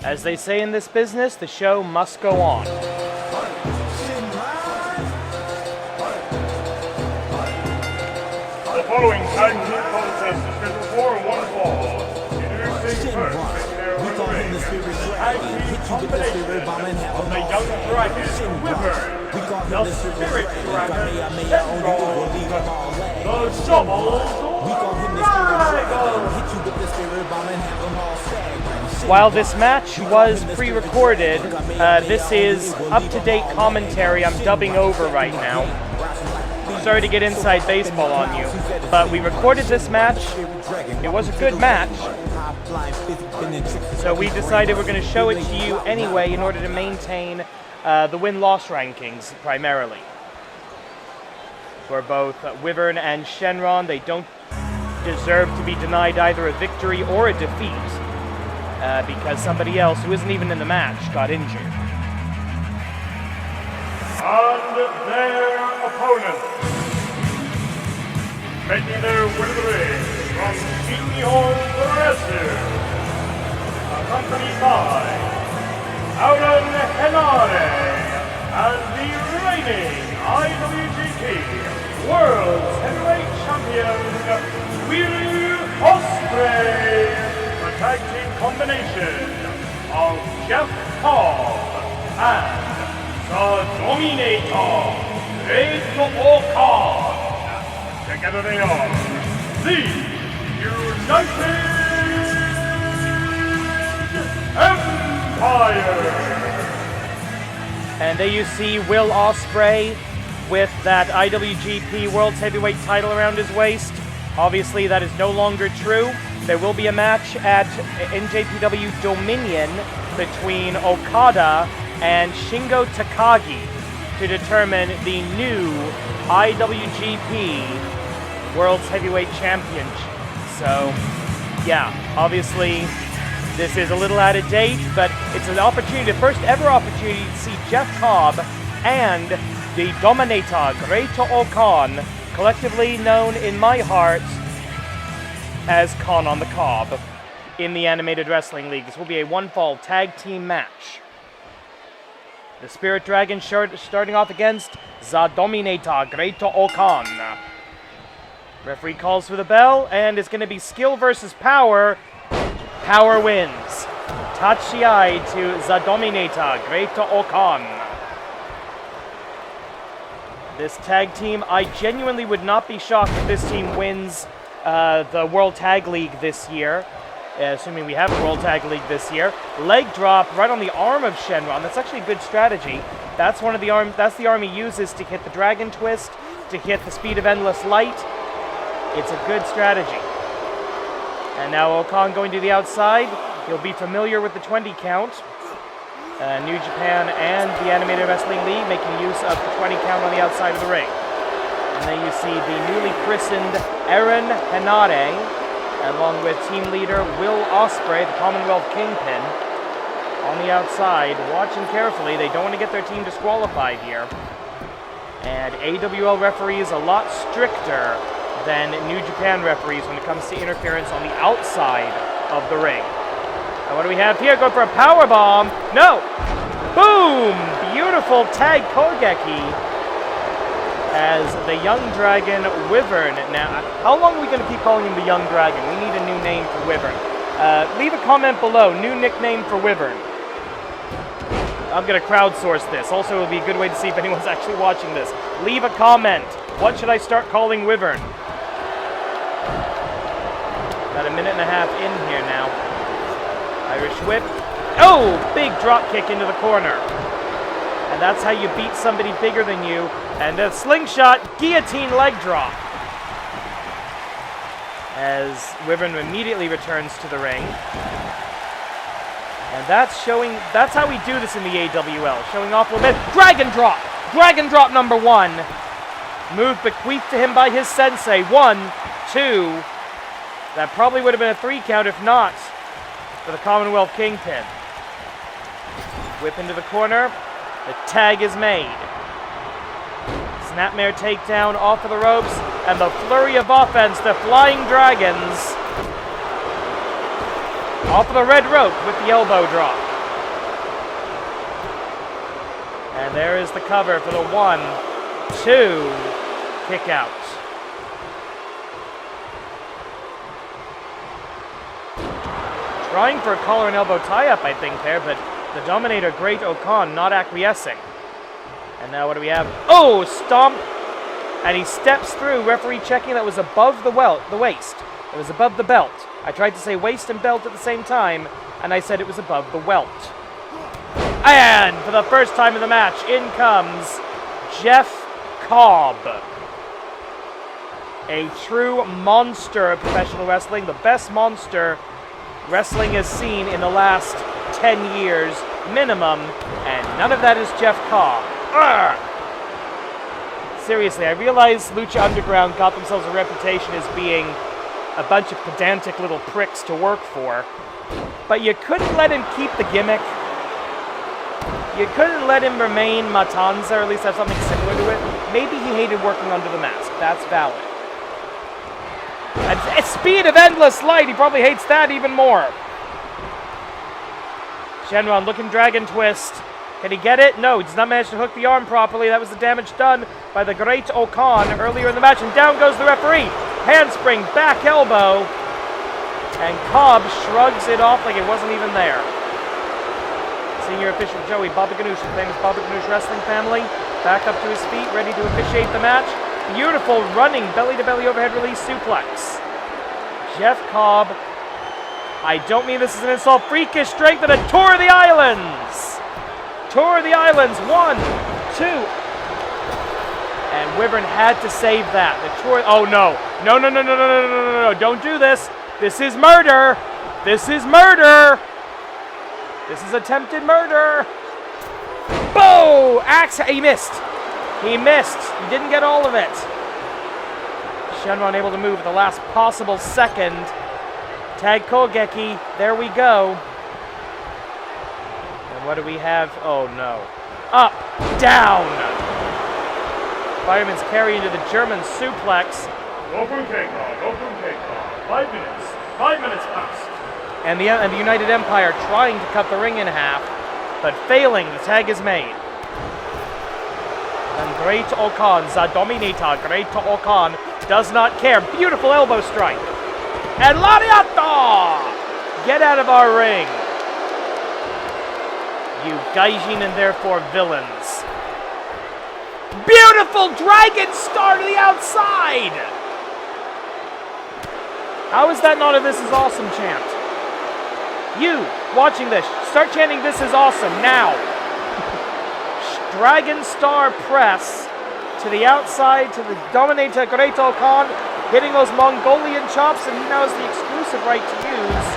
As they say in this business, the show must go on. The following tag team contest is scheduled for one fall. Introducing first, We call him the Spirit Dragon. Hit you with the Spirit Bomb and have of them the all Young sad. Dragon, Wyvern. We call him the Spirit Dragon. May I own you, will leave them all lag. the Double We call him the Spirit Dragon. Hit you with the Spirit Bomb and have them all sad. While this match was pre-recorded, this is up-to-date commentary I'm dubbing over right now. Sorry to get inside baseball on you, but we recorded this match. It was a good match, so we decided we're going to show it to you anyway in order to maintain the win-loss rankings primarily. For both Wyvern and Shenron, they don't deserve to be denied either a victory or a defeat because somebody else who isn't even in the match got injured. and their opponents. Making their way to the ring from Nihon Wrestling, accompanied by Auron Henare and the reigning IWGP World Heavyweight Champion, Will Ospreay, a tag team combination of Jeff Cobb and the Dominator, Great Okan. Together they are the United Empire. And there you see Will Ospreay with that IWGP World Heavyweight title around his waist. Obviously, that is no longer true. There will be a match at NJPW Dominion between Okada and Shingo Takagi to determine the new IWGP World's Heavyweight Championship. So, yeah, obviously this is a little out of date, but it's an opportunity, the first ever opportunity to see Jeff Cobb and the Dominator, Great Okan, collectively known in my heart as Khan on the Cobb, in the Animated Wrestling League. This will be a one-fall tag team match. The Spirit Dragon starting off against the Dominator, Great Okan. Referee calls for the bell, and it's going to be skill versus power. Power wins. Tachiai to the Dominator, Great Okan. This tag team, I genuinely would not be shocked if this team wins the World Tag League this year. Assuming we have a World Tag League this year. Leg drop right on the arm of Shenron. That's actually a good strategy. That's one of the that's the arm he uses to hit the Dragon Twist, to hit the Speed of Endless Light. It's a good strategy. And now Okan going to the outside. He'll be familiar with the 20 count. New Japan and the Animated Wrestling League making use of the 20 count on the outside of the ring. And then you see the newly christened Auron Henare, along with team leader Will Ospreay, the Commonwealth Kingpin, on the outside, watching carefully. They don't want to get their team disqualified here. And AWL referees a lot stricter than New Japan referees when it comes to interference on the outside of the ring. And what do we have here? Going for a power bomb. No! Boom! Beautiful tag Kogeki as the Young Dragon Wyvern. Now, how long are we going to keep calling him the Young Dragon? We need a new name for Wyvern. Leave a comment below. New nickname for Wyvern. I'm going to crowdsource this. Also, it will be a good way to see if anyone's actually watching this. Leave a comment. What should I start calling Wyvern? About a minute and a half in here now. Irish whip. Oh! Big drop kick into the corner. And that's how you beat somebody bigger than you. And a slingshot guillotine leg drop. As Wyvern immediately returns to the ring. And that's how we do this in the AWL. Showing off a little bit. Dragon drop! Dragon drop number 1. Move bequeathed to him by his sensei. 1, 2. That probably would have been a 3 count if not for the Commonwealth Kingpin. Whip into the corner. The tag is made. Snapmare takedown off of the ropes. And the flurry of offense, the Flying Dragons. Off of the red rope with the elbow drop. And there is the cover for the 1, 2, kick out. Trying for a collar and elbow tie-up, I think, there, but the Dominator, Great Okan, not acquiescing. And now what do we have? Oh, stomp! And he steps through, referee checking that was above the waist. It was above the belt. I tried to say waist and belt at the same time, and I said it was above the welt. And for the first time in the match, in comes Jeff Cobb. A true monster of professional wrestling, the best monster wrestling has seen in the last 10 years minimum, and none of that is Jeff Cobb. Urgh! Seriously, I realize Lucha Underground got themselves a reputation as being a bunch of pedantic little pricks to work for, but you couldn't let him keep the gimmick. You couldn't let him remain Matanza, or at least have something similar to it. Maybe he hated working under the mask. That's valid. At speed of endless light, he probably hates that even more. Shenron looking dragon twist. Can he get it? No, he does not manage to hook the arm properly. That was the damage done by the Great Okan earlier in the match. And down goes the referee. Handspring, back elbow. And Cobb shrugs it off like it wasn't even there. Senior official Joey Baba Ganoush, the famous Baba Ganoush wrestling family, back up to his feet, ready to officiate the match. Beautiful running belly-to-belly overhead release suplex. Jeff Cobb, I don't mean this as an insult, freakish strength and a tour of the islands. Tour of the islands, 1, 2. And Wyvern had to save that. The tour, oh no. No, don't do this. This is murder. This is murder. This is attempted murder. Boom! Axe, he missed. He missed. He didn't get all of it. Shenron able to move at the last possible second. Tag Kogeki. There we go. And what do we have? Oh no. Up, down. Fireman's carry into the German suplex. Open kickoff, open kickoff. 5 minutes. 5 minutes past. And the United Empire trying to cut the ring in half, but failing. The tag is made. And Great Okan, the Dominator, Great Okan, does not care. Beautiful elbow strike. And Lariato! Get out of our ring. You Gaijin and therefore villains. Beautiful Dragon Star to the outside! How is that not a This Is Awesome chant? You, watching this, start chanting This Is Awesome now. Dragon Star press to the outside to the Dominator Great Okan, hitting those Mongolian chops, and he now has the exclusive right to use,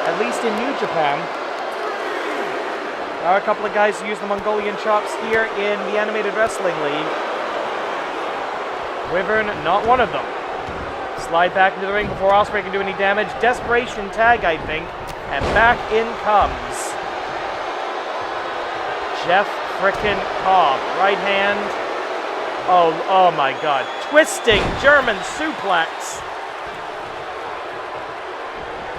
at least in New Japan. There are a couple of guys who use the Mongolian chops here in the Animated Wrestling League. Wyvern, not one of them. Slide back into the ring before Ospreay can do any damage. Desperation tag, I think. And back in comes Jeff frickin' Cobb. Right hand. Oh my god. Twisting German suplex.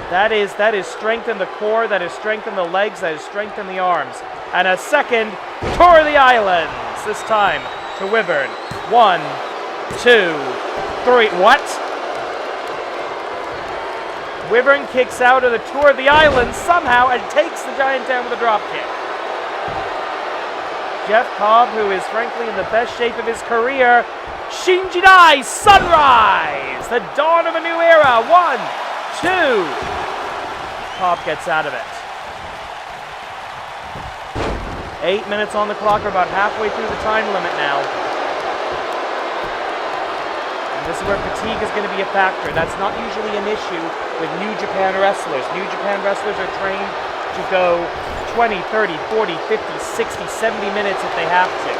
That is strength in the core, that is strength in the legs, that is strength in the arms. And a second tour of the islands. This time to Wyvern. 1, 2, 3. What? Wyvern kicks out of the tour of the islands somehow and takes the Giant down with a drop kick. Jeff Cobb, who is frankly in the best shape of his career. Shinjidai Sunrise! The dawn of a new era. 1, 2. Cobb gets out of it. 8 minutes on the clock. We're about halfway through the time limit now. And this is where fatigue is going to be a factor. That's not usually an issue with New Japan wrestlers. New Japan wrestlers are trained to go 20, 30, 40, 50, 60, 70 minutes if they have to.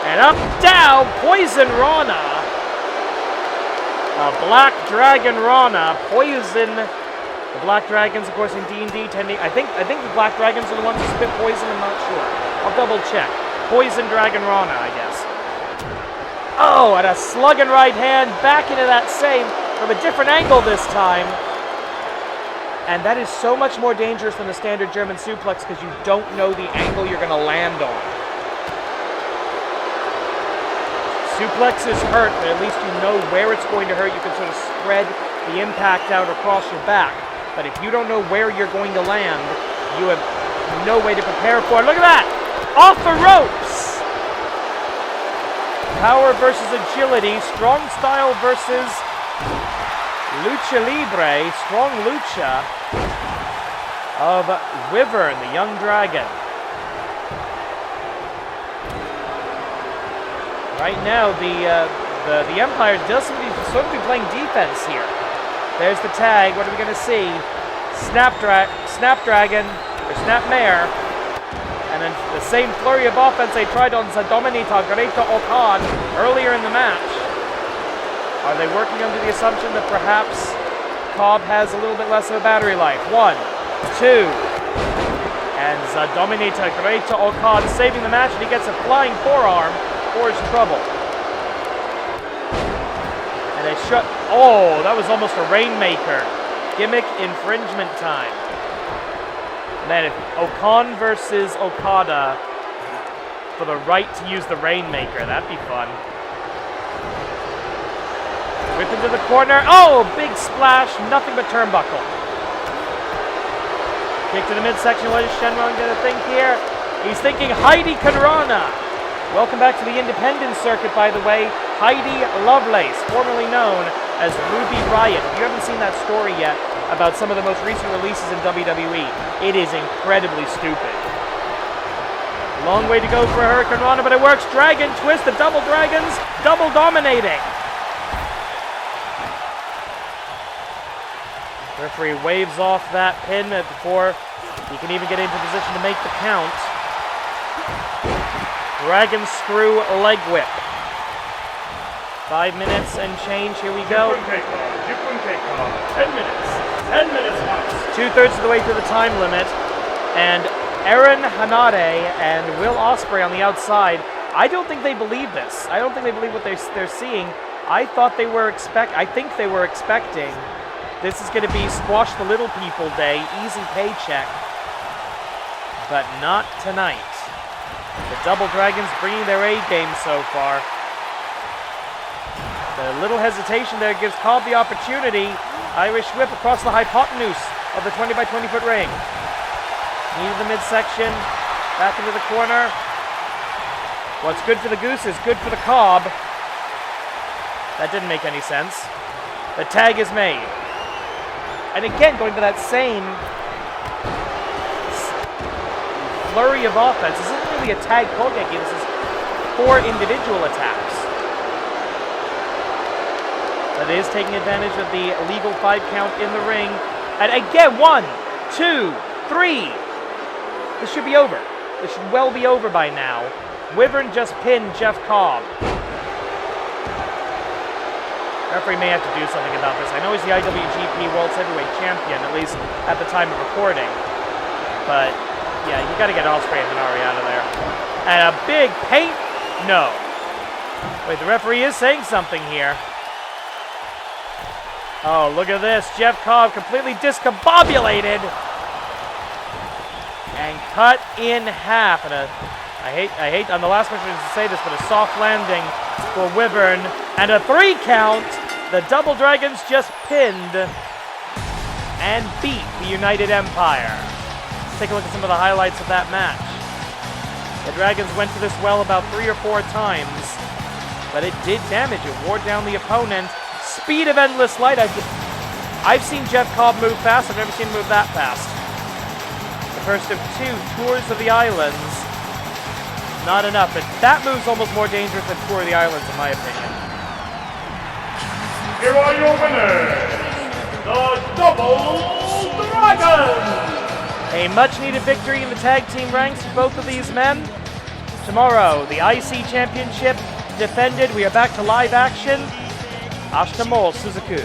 And up, down, Poison Rana. Black Dragon Rana. Poison. The Black Dragons, of course, in D&D tending... I think the Black Dragons are the ones who spit poison. I'm not sure. I'll double check. Poison Dragon Rana, I guess. Oh, and a slugging right hand back into that same from a different angle this time. And that is so much more dangerous than a standard German suplex because you don't know the angle you're going to land on. suplexes hurt, but at least you know where it's going to hurt. You can sort of spread the impact out across your back. But if you don't know where you're going to land, you have no way to prepare for it. Look at that! Off the ropes! Power versus agility. Strong style versus lucha libre. Strong lucha of Wyvern, the young dragon. Right now, the Empire does seem to sort of be playing defense here. There's the tag. What are we going to see? Snapdragon, or Snapmare. And then the same flurry of offense they tried on Dominica Greta Okan earlier in the match. Are they working under the assumption that perhaps Cobb has a little bit less of a battery life? 1, 2. And Dominica Greta Okan saving the match, and he gets a flying forearm for his trouble. And they shut. Oh, that was almost a Rainmaker. Gimmick infringement time. And then Okan versus Okada for the right to use the Rainmaker. That'd be fun. Whip into the corner. Oh, big splash. Nothing but turnbuckle. Kick to the midsection. What is Shenron going to think here? He's thinking Heidi Kanrana. Welcome back to the independent circuit, by the way. Heidi Lovelace, formerly known as Ruby Riott. If you haven't seen that story yet about some of the most recent releases in WWE, it is incredibly stupid. Long way to go for Hurricane Rana, but it works. Dragon twist, the double dragons, double dominating. Referee waves off that pin before he can even get into position to make the count. Dragon screw leg whip. 5 minutes and change. Here we go. 10 minutes. 10 minutes max. 2/3 of the way through the time limit. And Aaron Hanade and Will Ospreay on the outside. I don't think they believe this. I don't think they believe what they're seeing. I think they were expecting this is going to be squash the little people day, easy paycheck. But not tonight. The Double Dragons bringing their A game so far. The little hesitation there gives Cobb the opportunity. Irish whip across the hypotenuse of the 20 by 20 foot ring. Knee to the midsection. Back into the corner. What's good for the goose is good for the Cobb. That didn't make any sense. The tag is made. And again, going to that same flurry of offense. This isn't really a tag Kogeki. This is 4 individual attacks. But it is taking advantage of the illegal 5 count in the ring. And again, 1, 2, 3. This should be over. This should well be over by now. Wyvern just pinned Jeff Cobb. Referee may have to do something about this. I know he's the IWGP World Heavyweight Champion, at least at the time of recording. But yeah, you got to get Ospreay and Hanari out of there. And a big paint. No. Wait, the referee is saying something here. Oh, look at this. Jeff Cobb completely discombobulated and cut in half. And I hate, I'm the last person to say this, but a soft landing for Wyvern. And a 3 count. The Double Dragons just pinned and beat the United Empire. Let's take a look at some of the highlights of that match. The Dragons went to this well about 3 or 4 times, but it did damage. It wore down the opponent. Speed of Endless Light. I've seen Jeff Cobb move fast. I've never seen him move that fast. The first of 2 tours of the islands. Not enough, but that move's almost more dangerous than Tour of the Islands, in my opinion. Here are your winners, the Double Dragons! A much-needed victory in the tag team ranks for both of these men. Tomorrow, the IC Championship defended. We are back to live action. Ashita Mol Suzuku.